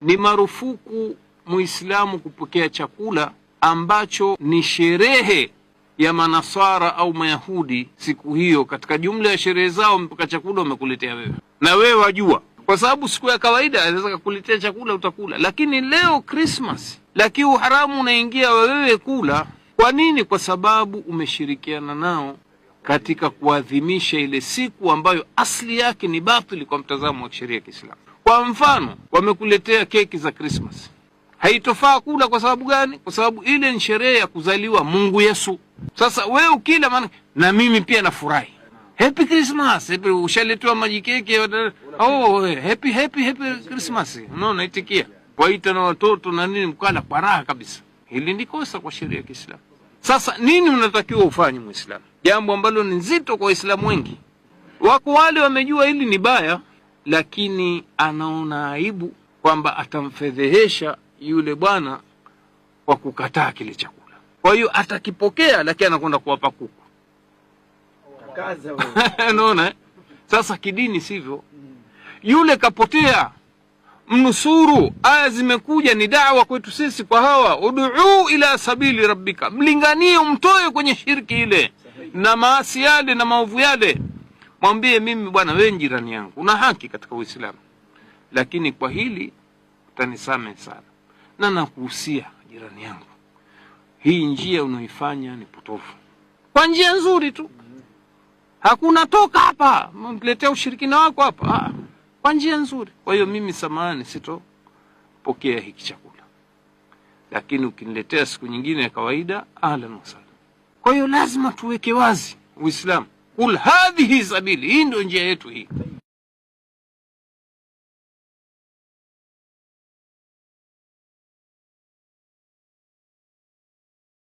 Ni marufuku Muislamu kupokea chakula ambacho ni sherehe ya Manasara au Mayahudi siku hiyo. Katika jumla ya sherehe zao mpaka chakula wamekuletea wewe, na wewe wajua, kwa sababu siku ya kawaida anaweza kukuletea chakula utakula, lakini leo Christmas lakini uharamu unaingia wewe kula. Kwa nini? Kwa sababu umeshirikiana nao katika kuadhimisha ile siku ambayo asli yake ni batili kwa mtazamo wa sheria ya Kiislamu. Kwa mfano, wamekuletea keki za Christmas, haitofaa kula. Kwa sababu gani? Kwa sababu ile ni sherehe ya kuzaliwa Mungu Yesu. Sasa wewe ukila, maana na mimi pia nafurahi, happy Christmas, happy, ushaletewa maji keki, oh happy Christmas, unaona, itikia waita na watoto na nini, mkala kwa raha kabisa. Hili ni kosa kwa sheria ya Kiislamu. Sasa nini unatakiwa ufanye Muislamu? Jambo ambalo ni nzito kwa Waislamu wengi. Wako wale wamejua hili ni baya, lakini anaona aibu kwamba atamfedhehesha yule bwana kwa kukataa kile chakula. Kwa hiyo atakipokea, lakini anakwenda kuwapa kuku. Kaza wewe. Unaona? Sasa kidini sivyo. Yule kapotea, mnusuru. Aya zimekuja ni da'wa kwetu sisi kwa hawa, ud'u ila sabili rabbika, mlinganie, umtoe kwenye shirki ile na maasi yale na maovu yale. Mwambie, mimi bwana, wewe jirani yangu, una haki katika Uislamu, lakini kwa hili utanisamehe sana, na nakuhusia jirani yangu, hii njia unaifanya ni potofu. Kwa njia nzuri tu, hakuna toka hapa mletea ushirikina wako hapa, kwa njia nzuri. Kwa hiyo mimi samahani, sitopokea hiki chakula, lakini ukiniletea siku nyingine ya kawaida, ahlan wa sahlan. Kwa hiyo lazima tuweke wazi Uislamu, kul hadhihi sabili, hii ndio njia yetu hii.